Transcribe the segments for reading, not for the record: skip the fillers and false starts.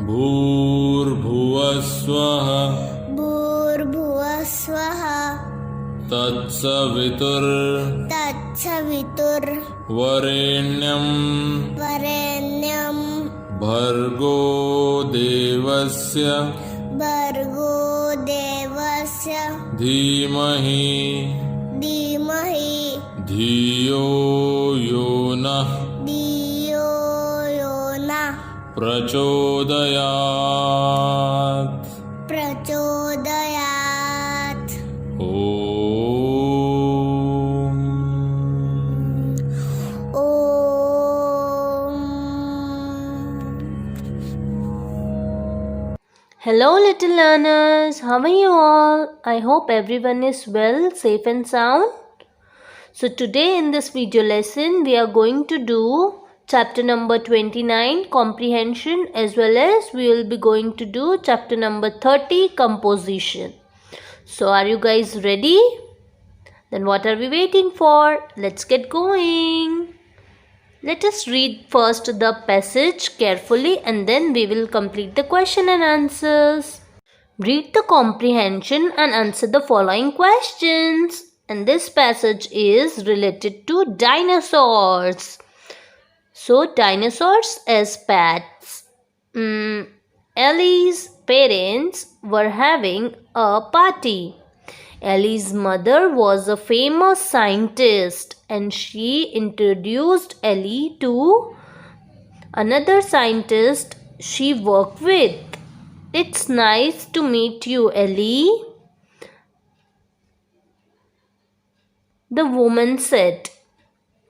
भूर्भुवः स्वः भूर्भुवः स्वः तत्सवितुर्वरेण्यं भर्गो देवस्य धीमहि धियो यो नः प्रचोदयात् Hello little learners, how are you all? I hope everyone is well, safe and sound. So today in this video lesson we are going to do chapter number 29 comprehension, as well as we will be going to do chapter number 30 composition. So are you guys ready? Then what are we waiting for? Let's get going. Let us read first the passage carefully and then we will complete the question and answers. Read the comprehension and answer the following questions. And this passage is related to dinosaurs. So, dinosaurs as pets. Ellie's parents were having a party. Ellie's mother was a famous scientist and she introduced Ellie to another scientist she worked with. It's nice to meet you, Ellie, the woman said.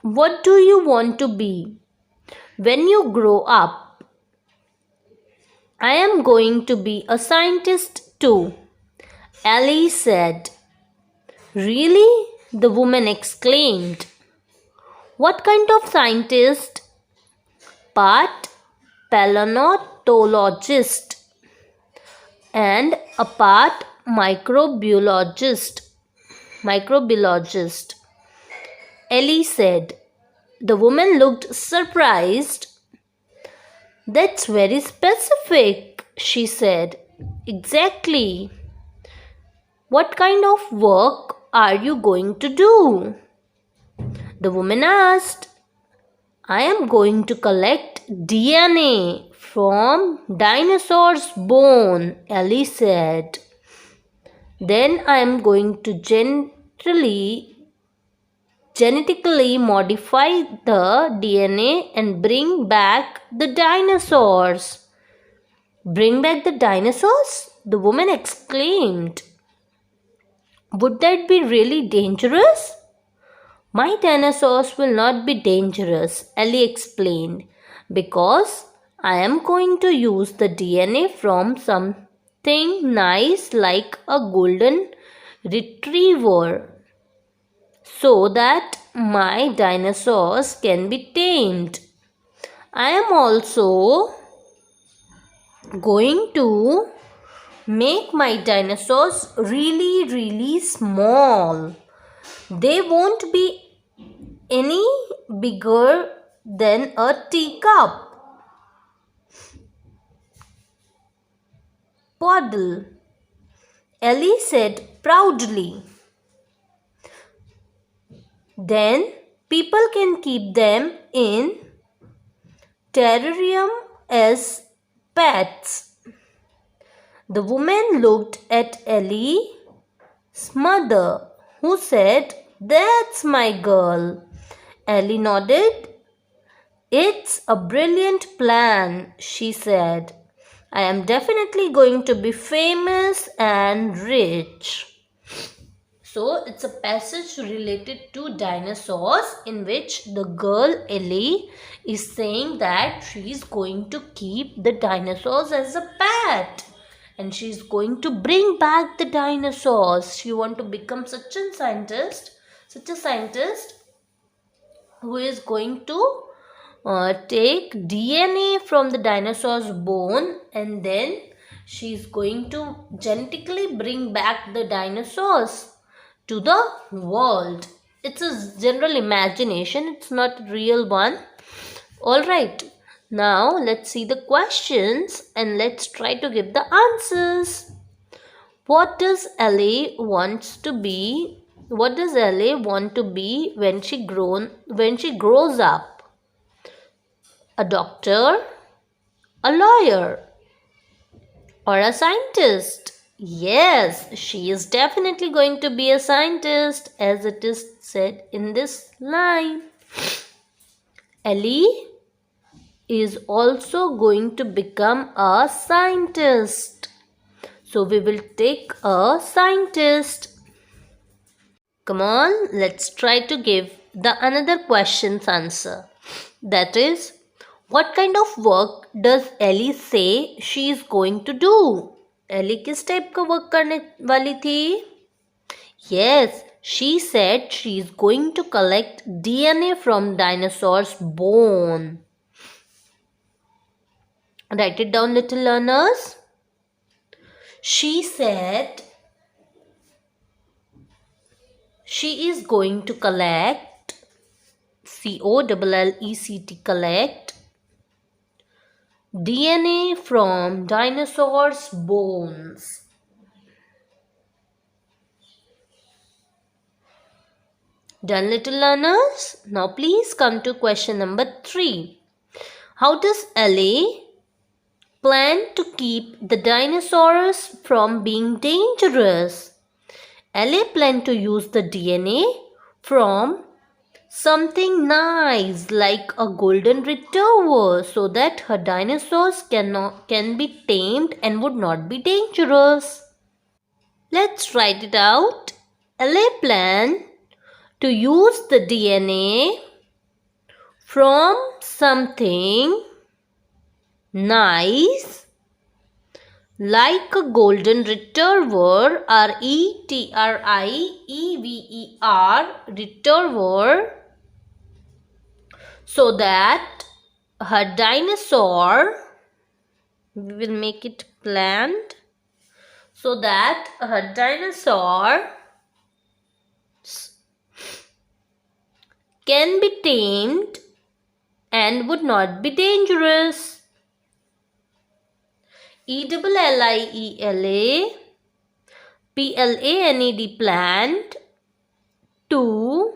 What do you want to be when you grow up? I am going to be a scientist too, Ellie said. Really? The woman exclaimed. What kind of scientist? Part paleontologist and a part microbiologist. Ellie said. The woman looked surprised. That's very specific, she said. Exactly. What kind of work are you going to do? The woman asked. I am going to collect DNA from dinosaurs' bone, Ellie said. Then I am going to genetically modify the DNA and bring back the dinosaurs. Bring back the dinosaurs? The woman exclaimed. Would that be really dangerous? My dinosaurs will not be dangerous, Ellie explained, because I am going to use the DNA from something nice like a golden retriever so that my dinosaurs can be tamed. I am also going to make my dinosaurs really small. They won't be any bigger than a teacup. Poodle, Ellie said proudly. Then people can keep them in terrarium as pets. The woman looked at Ellie's mother, who said, That's my girl. Ellie nodded. It's a brilliant plan, she said. I am definitely going to be famous and rich. So, it's a passage related to dinosaurs in which the girl Ellie is saying that she is going to keep the dinosaurs as a pet. And she is going to bring back the dinosaurs. She wants to become such a scientist who is going to take DNA from the dinosaur's bone, and then she is going to genetically bring back the dinosaurs to the world. It's a general imagination, it's not a real one. Alright, now let's see the questions and let's try to give the answers. What does Ellie wants to be? What does Ellie want to be when she grows up? A doctor, a lawyer, or a scientist? Yes, she is definitely going to be a scientist, as it is said in this line. Ellie is also going to become a scientist. So we will take a scientist. Come on, let's try to give the another question's answer. That is, what kind of work does Ellie say she is going to do? Ellie किस type का work करने वाली थी? Yes, she said she is going to collect DNA from dinosaurs' bone. Write it down, little learners. She said she is going to collect, COLLECT, collect DNA from dinosaurs' bones. Done, little learners? Now please come to question number 3. How does Ellie plan to keep the dinosaurs from being dangerous? Ellie planned to use the DNA from something nice like a golden retriever so that her dinosaurs can be tamed and would not be dangerous. Let's write it out. Ellie planned to use the DNA from something nice like a golden retriever, RETRIEVER, retriever, so that her dinosaur, we will make it planned, so that her dinosaur can be tamed and would not be dangerous. ELLIELA PLANED, planned to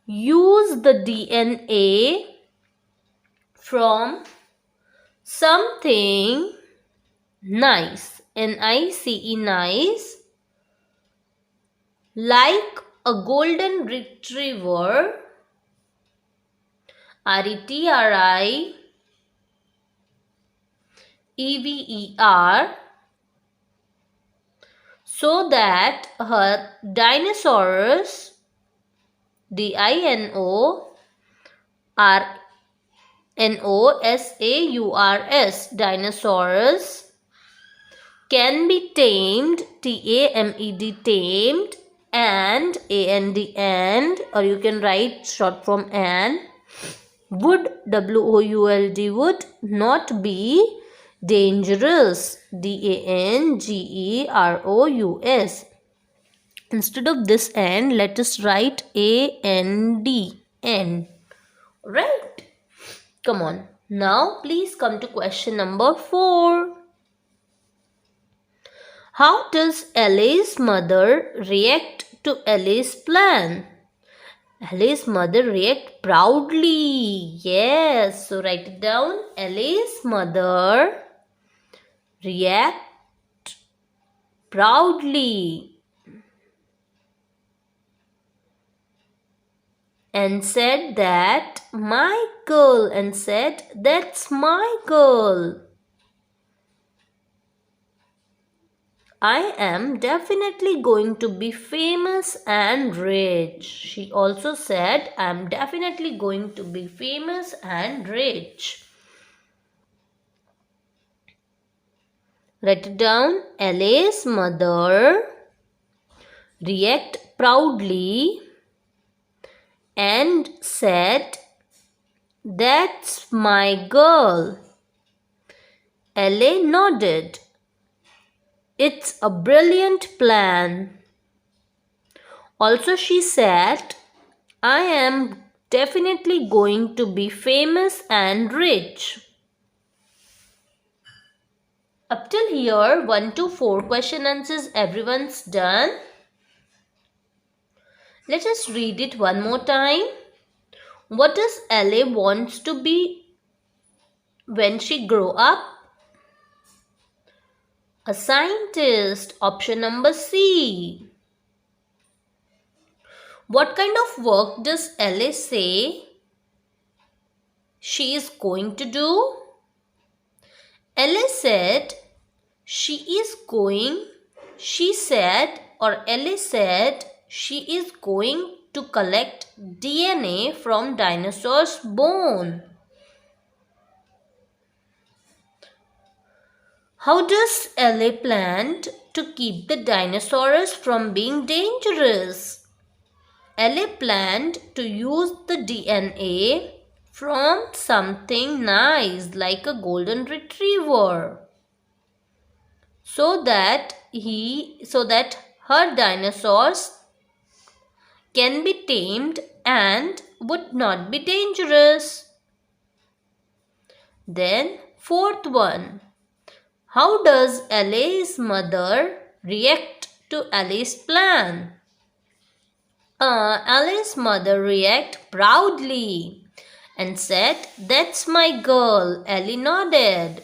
use the DNA from something nice, NICE, nice, like a golden retriever, RETRIEVER, so that her dinosaurs, DINOSAURS, dinosaurs, can be tamed, TAMED, tamed, and and, or you can write short form and, would, WOULD, would not be dangerous, DANGEROUS. Instead of this and, let us write AND, N. Right? Come on. Now please come to question number 4. How does Ellie's mother react to Ellie's plan? Ellie's mother react proudly. Yes, so write it down. Ellie's mother react proudly and said that my girl, and said that's my girl. I am definitely going to be famous and rich. She also said, I am definitely going to be famous and rich. Write it down. Ellie's mother react proudly and said, that's my girl. Ellie nodded. It's a brilliant plan. Also, she said, I am definitely going to be famous and rich. Up till here, 1 to 4 question answers everyone's done. Let us read it one more time. What does Ellie wants to be when she grow up? A scientist. Option number C. What kind of work does Ellie say she is going to do? Ellie said she is going to collect DNA from dinosaurs' bone. How does Ellie plan to keep the dinosaurs from being dangerous? Ellie planned to use the DNA from something nice like a golden retriever so that her dinosaurs can be tamed and would not be dangerous. Then fourth one. How does Ellie's mother react to Ellie's plan? Ellie's mother reacted proudly and said, "That's my girl." Ellie nodded.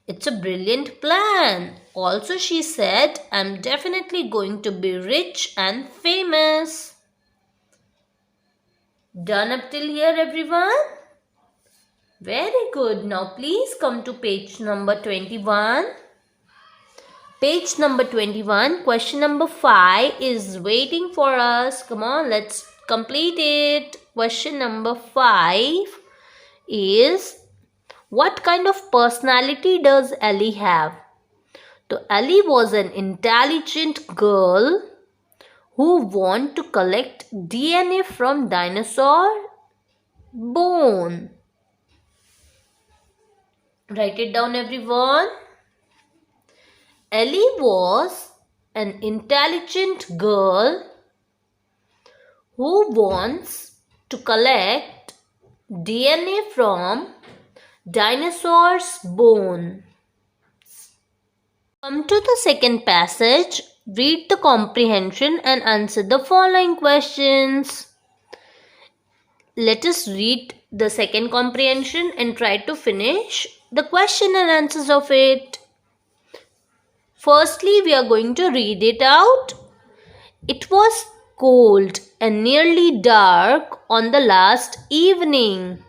"It's a brilliant plan." Also, she said, "I'm definitely going to be rich and famous." Done up till here, everyone? Very good. Now, please come to page number 21. Page number 21, question number 5 is waiting for us. Come on, let's complete it. Question number 5 is, what kind of personality does Ellie have? So, Ellie was an intelligent girl who wanted to collect DNA from dinosaur bone. Write it down, everyone. Ellie was an intelligent girl who wants to collect DNA from dinosaurs' bone. Come to the second passage, read the comprehension and answer the following questions. Let us read the second comprehension and try to finish the question and answers of it. Firstly, we are going to read it out. It was cold and nearly dark on the last evening,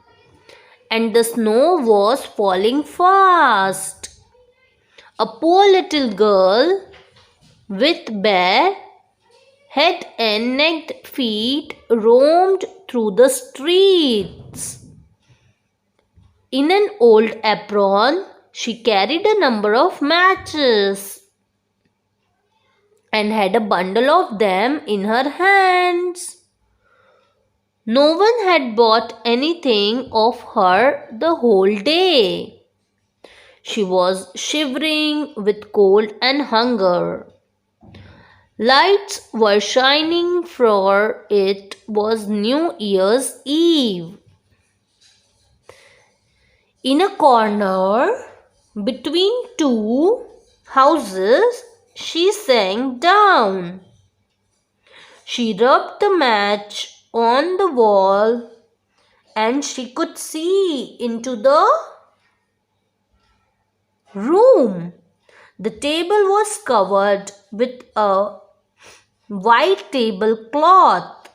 and the snow was falling fast. A poor little girl with bare head and naked feet roamed through the streets. In an old apron, she carried a number of matches and had a bundle of them in her hands. No one had bought anything of her the whole day. She was shivering with cold and hunger. Lights were shining, for it was New Year's Eve. In a corner between two houses, she sank down. She rubbed the match on the wall and she could see into the room. The table was covered with a white tablecloth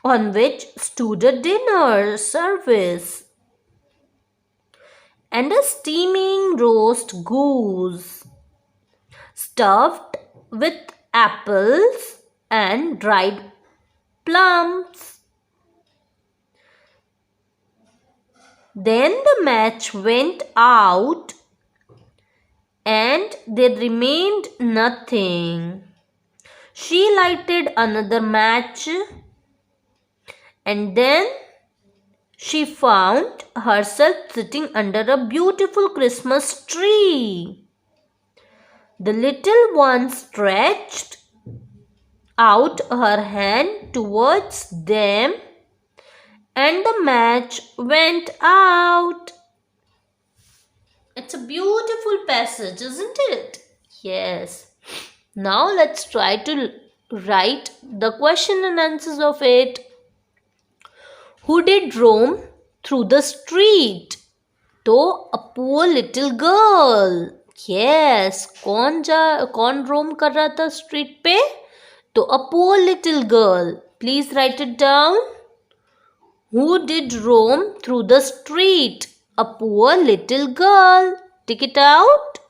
on which stood a dinner service and a steaming roast goose stuffed with apples and dried plums. Then the match went out and there remained nothing. She lighted another match and then she found herself sitting under a beautiful Christmas tree. The little one stretched out her hand towards them and the match went out. It's a beautiful passage, isn't it? Yes. Now let's try to write the question and answers of it. Who did roam through the street? तो a poor little girl. Yes. कौन roam कर रहा था street पे? तो a poor little girl. Please write it down. Who did roam through the street? A poor little girl. Take it out.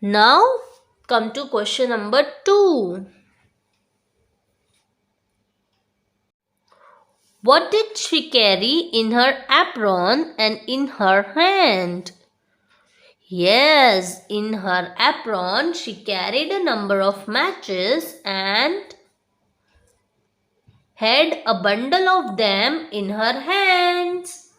Now come to question number 2. What did she carry in her apron and in her hand? Yes, in her apron she carried a number of matches and had a bundle of them in her hands.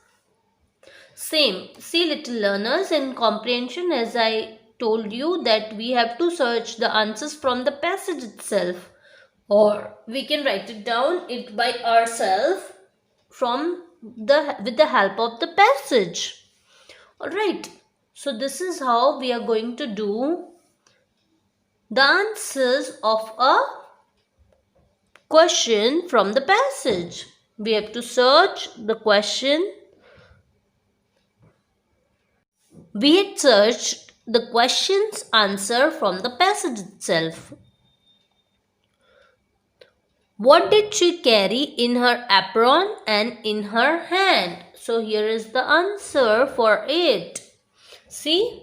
Same. See, little learners, in comprehension, as I told you that we have to search the answers from the passage itself, or we can write it down it by ourselves with the help of the passage. Alright, so this is how we are going to do the answers of a question from the passage. We have to search the question. We had searched the question's answer from the passage itself. What did she carry in her apron and in her hand? So here is the answer for it. See,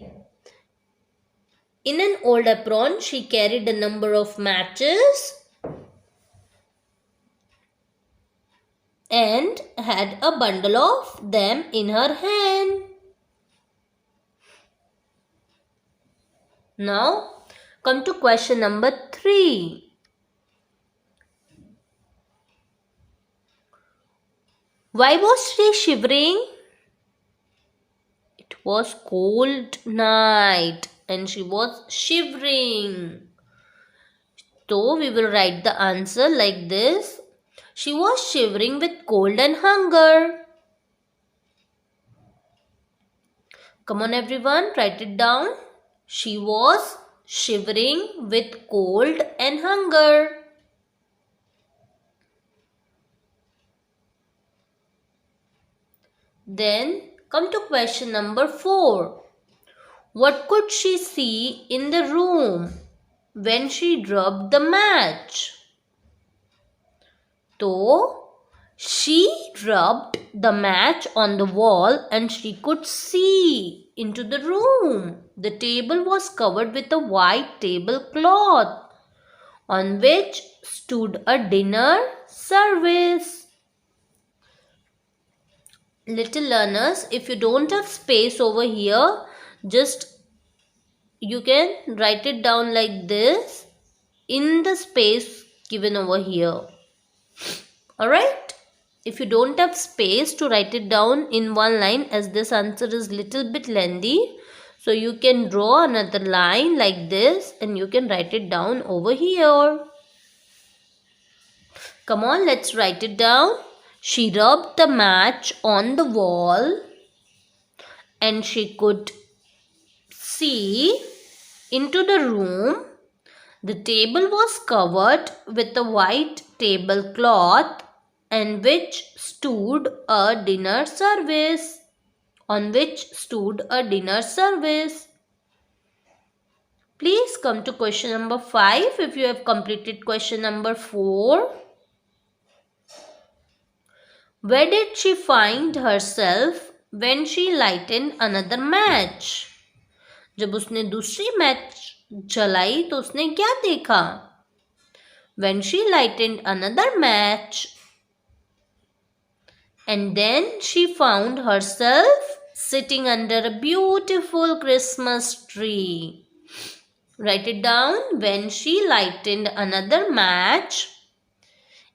in an old apron she carried a number of matches and had a bundle of them in her hand. Now come to question number 3. Why was she shivering? It was cold night and she was shivering. So we will write the answer like this. She was shivering with cold and hunger. Come on everyone, write it down. She was shivering with cold and hunger. Then come to question number 4. What could she see in the room when she rubbed the match? So, she rubbed the match on the wall and she could see into the room. The table was covered with a white tablecloth on which stood a dinner service. Little learners, if you don't have space over here, just you can write it down like this in the space given over here. Alright? If you don't have space to write it down in one line, as this answer is little bit lengthy, so you can draw another line like this and you can write it down over here. Come on, let's write it down. She rubbed the match on the wall and she could see into the room. The table was covered with a white tablecloth on which stood a dinner service. Please come to question number 5 if you have completed question number 4. Where did she find herself when she lighted another match? जब उसने दूसरी match जलाई तो उसने क्या देखा? When she lighted another match, and then she found herself sitting under a beautiful Christmas tree. Write it down. When she lighted another match,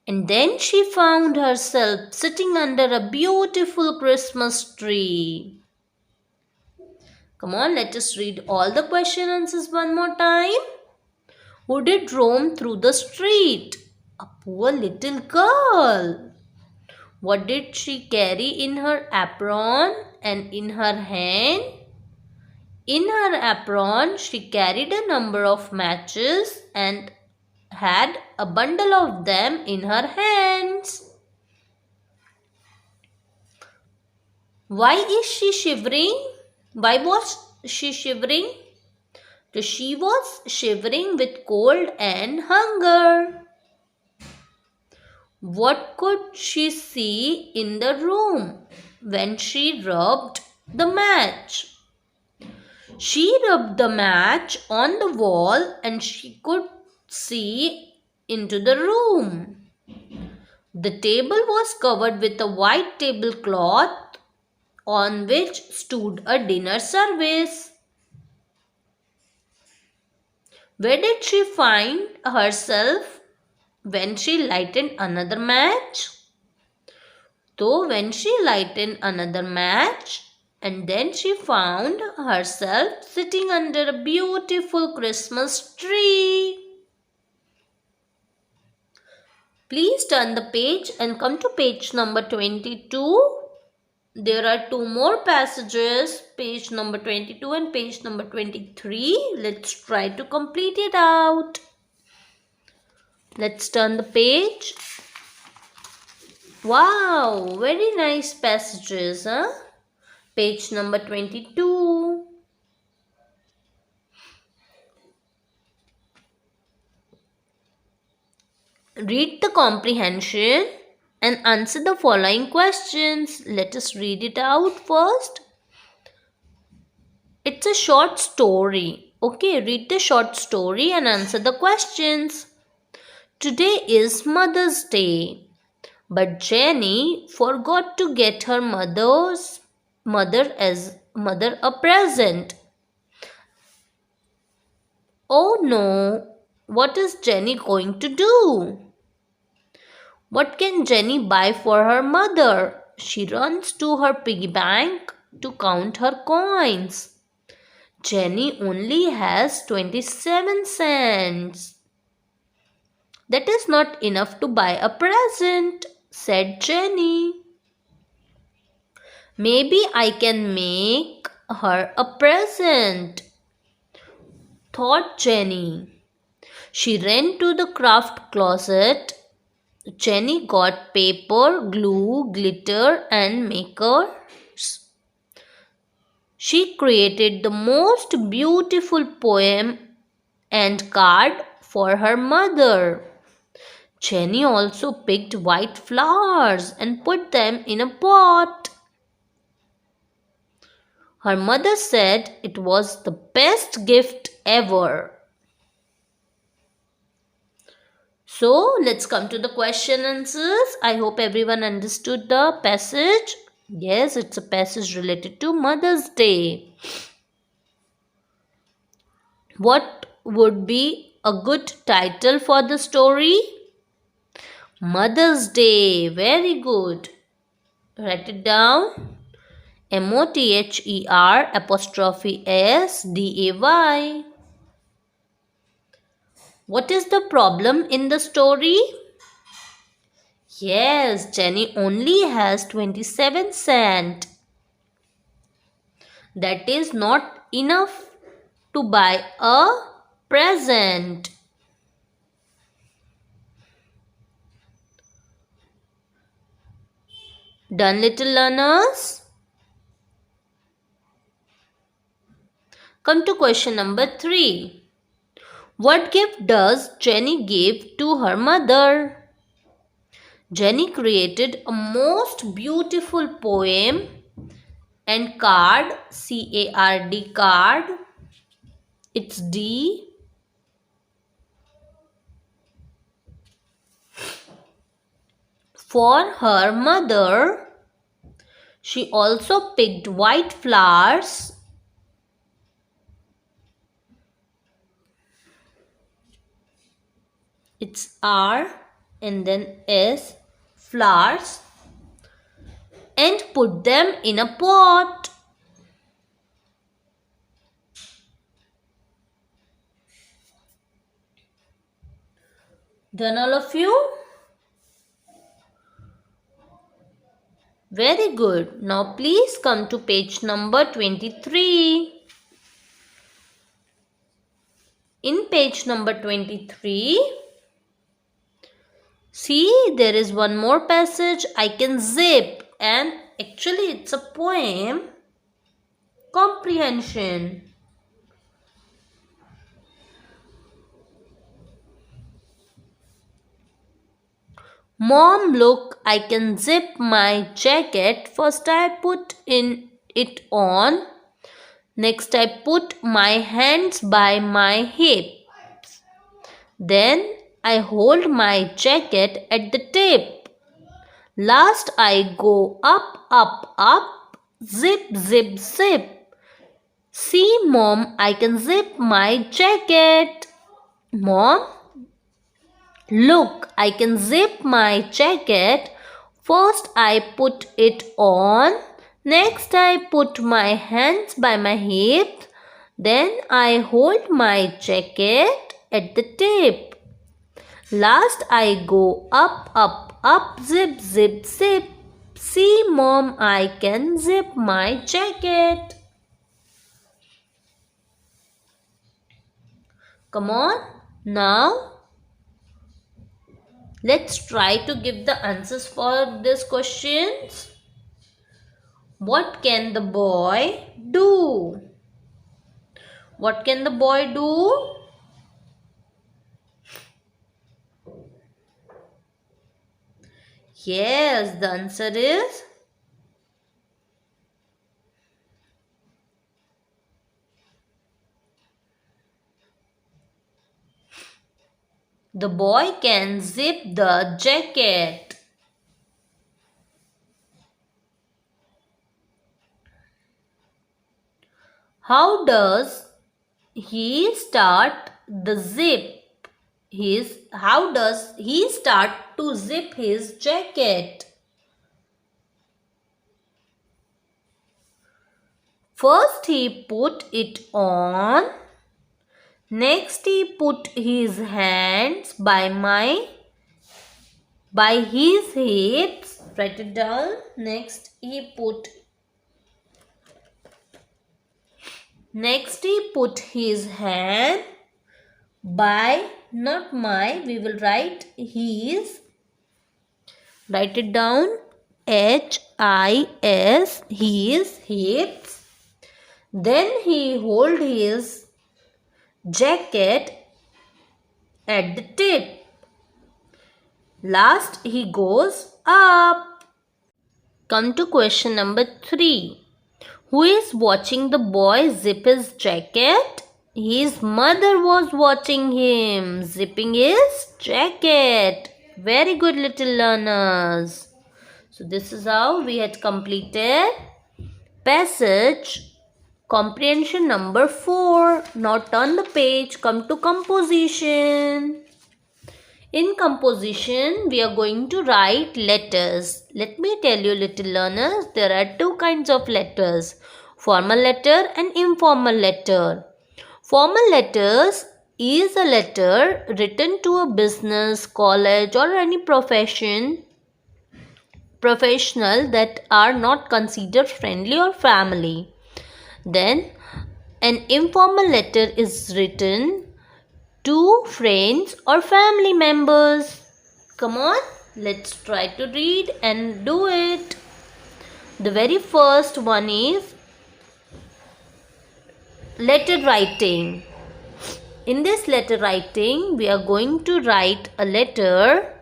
and then she found herself sitting under a beautiful Christmas tree. Come on, let us read all the question answers one more time. who did roam through the street? A poor little girl. What did she carry in her apron and in her hand? In her apron, she carried a number of matches and had a bundle of them in her hands. Why is she shivering? Why was she shivering? She was shivering with cold and hunger. What could she see in the room when she rubbed the match? She rubbed the match on the wall and she could see into the room. The table was covered with a white tablecloth on which stood a dinner service. Where did she find herself when she lighted another match? So, when she lighted another match, and then she found herself sitting under a beautiful Christmas tree. Please turn the page and come to page number 22. There are two more passages, page number 22 and page number 23. Let's try to complete it out. Let's turn the page. Wow, very nice passages, huh? Page number 22. Read the comprehension and answer the following questions. Let us read it out first. It's a short story. Okay, read the short story and answer the questions. Today is Mother's Day, but Jenny forgot to get her mother a present. Oh no, what is Jenny going to do? What can Jenny buy for her mother? She runs to her piggy bank to count her coins. Jenny only has 27 cents. That is not enough to buy a present, said Jenny. Maybe I can make her a present, thought Jenny. She ran to the craft closet. Jenny got paper, glue, glitter, and makers. She created the most beautiful poem and card for her mother. Jenny also picked white flowers and put them in a pot. Her mother said it was the best gift ever. So, let's come to the question answers. I hope everyone understood the passage. Yes, it's a passage related to Mother's Day. What would be a good title for the story? Mother's Day. Very good. Write it down. MOTHER''SDAY. What is the problem in the story? Yes, Jenny only has 27 cents. That is not enough to buy a present. Done, little learners? Come to question number 3. What gift does Jenny give to her mother? Jenny created a most beautiful poem and card, C-A-R-D card. It's D. For her mother. She also picked white flowers. It's R and then S, flowers, and put them in a pot. Done all of you? Very good. Now please come to page number 23. In page number 23, see, there is one more passage. I can zip, and actually it's a poem. Comprehension. Mom, look, I can zip my jacket. First I put it on. Next I put my hands by my hips. Then I hold my jacket at the tip. Last I go up, up, up, zip, zip, zip. See, Mom, I can zip my jacket. Mom, look, I can zip my jacket. First I put it on. Next I put my hands by my hips. Then I hold my jacket at the tip. Last I go up, up, up, zip, zip, zip. See, Mom, I can zip my jacket. Come on, now let's try to give the answers for these questions. What can the boy do? What can the boy do? Yes, the answer is the boy can zip the jacket. How does he start the zip? How does he start to zip his jacket? First he put it on. Next he put his hands by his hips. Write it down. Next he put his hand by, not my, we will write his. Write it down. H-I-S, his hips. Then he hold his jacket at the tip. Last he goes up. Come to question number 3. Who is watching the boy zip his jacket? His mother was watching him zipping his jacket. Very good, little learners. So this is how we had completed passage comprehension number 4. Now turn the page, come to composition. In composition, we are going to write letters. Let me tell you, little learners, there are 2 kinds of letters. Formal letter and informal letter. Formal letters is a letter written to a business, college or any professional that are not considered friendly or family. Then an informal letter is written to friends or family members. Come on, let's try to read and do it. The very first one is letter writing. In this letter writing, we are going to write a letter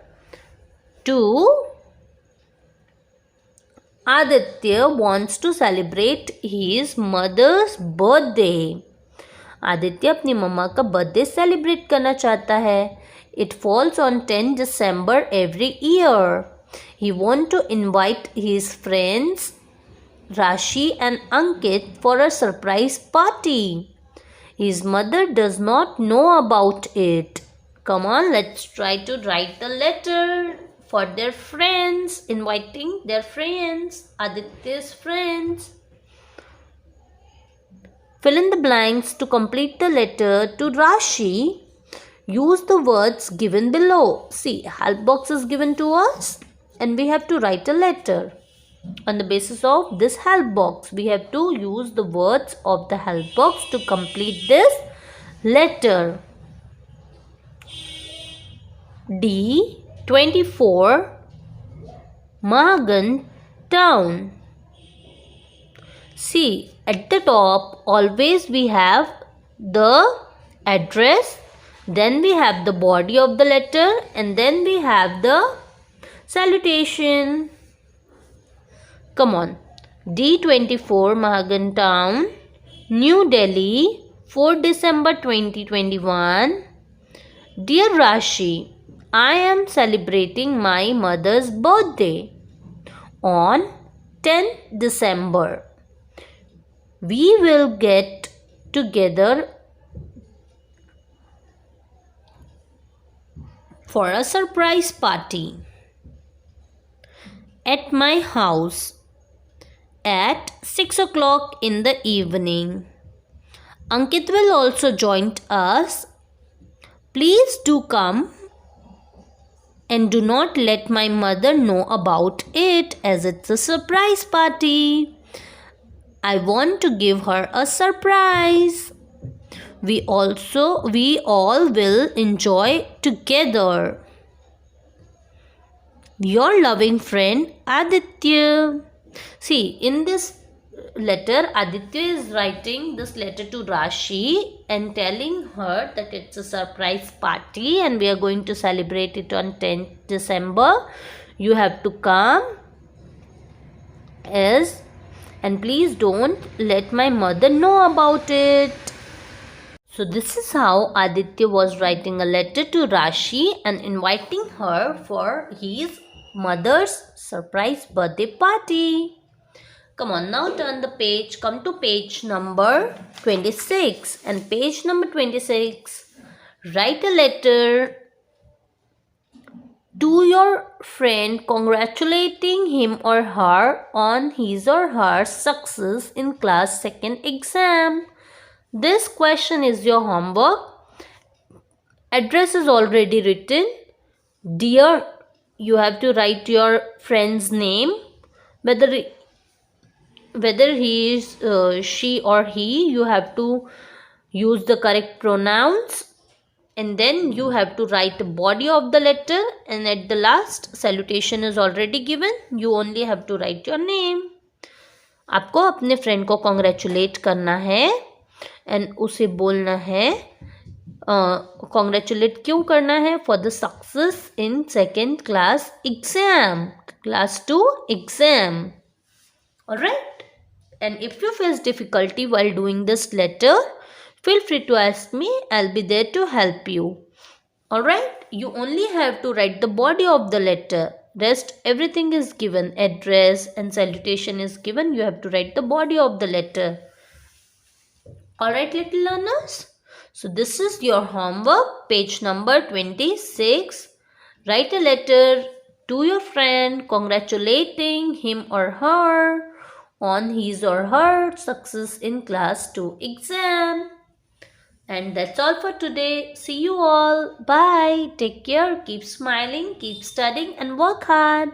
to Aditya wants to celebrate his mother's birthday. Aditya अपनी मम्मा का birthday celebrate करना चाहता है. It falls on 10 December every year. He wants to invite his friends Rashi and Ankit for a surprise party. His mother does not know about it. Come on, let's try to write a letter for their friends, inviting their friends, Aditya's friends. Fill in the blanks to complete the letter to Rashi. use the words given below. See, help box is given to us and we have to write a letter. On the basis of this help box, we have to use the words of the help box to complete this letter. D. 24 Mahagan Town. See, at the top always we have the address, then we have the body of the letter, and then we have the salutation. Come on. D24 Mahagan Town, New Delhi, 4 December 2021. Dear Rashi, I am celebrating my mother's birthday on 10 December. We will get together for a surprise party at my house at 6 o'clock in the evening. Ankit will also join us. Please do come and do not let my mother know about it, as it's a surprise party. I want to give her a surprise. We all will enjoy together. Your loving friend Aditya. See, in this letter, Aditya is writing this letter to Rashi and telling her that it's a surprise party and we are going to celebrate it on 10th December. You have to come and please don't let my mother know about it. So this is how Aditya was writing a letter to Rashi and inviting her for his mother's surprise birthday party. Come on, now turn the page. Come to page number 26. And page number 26, write a letter to your friend congratulating him or her on his or her success in class 2nd exam. This question is your homework. Address is already written. Dear, you have to write your friend's name, whether he is she or he. You have to use the correct pronouns, and then you have to write the body of the letter, and at the last salutation is already given. You only have to write your name. आपको अपने friend को congratulate करना है and उसे बोलना है congratulate क्यों करना है for the success in 2nd class exam, class 2 exam. Alright, and if you face difficulty while doing this letter, feel free to ask me. I'll be there to help you. Alright, you only have to write the body of the letter. Rest everything is given. Address and salutation is given. You have to write the body of the letter. Alright, little learners. So this is your homework, page number 26. Write a letter to your friend congratulating him or her on his or her success in class 2 exam. And that's all for today. See you all. Bye. Take care. Keep smiling, keep studying and work hard.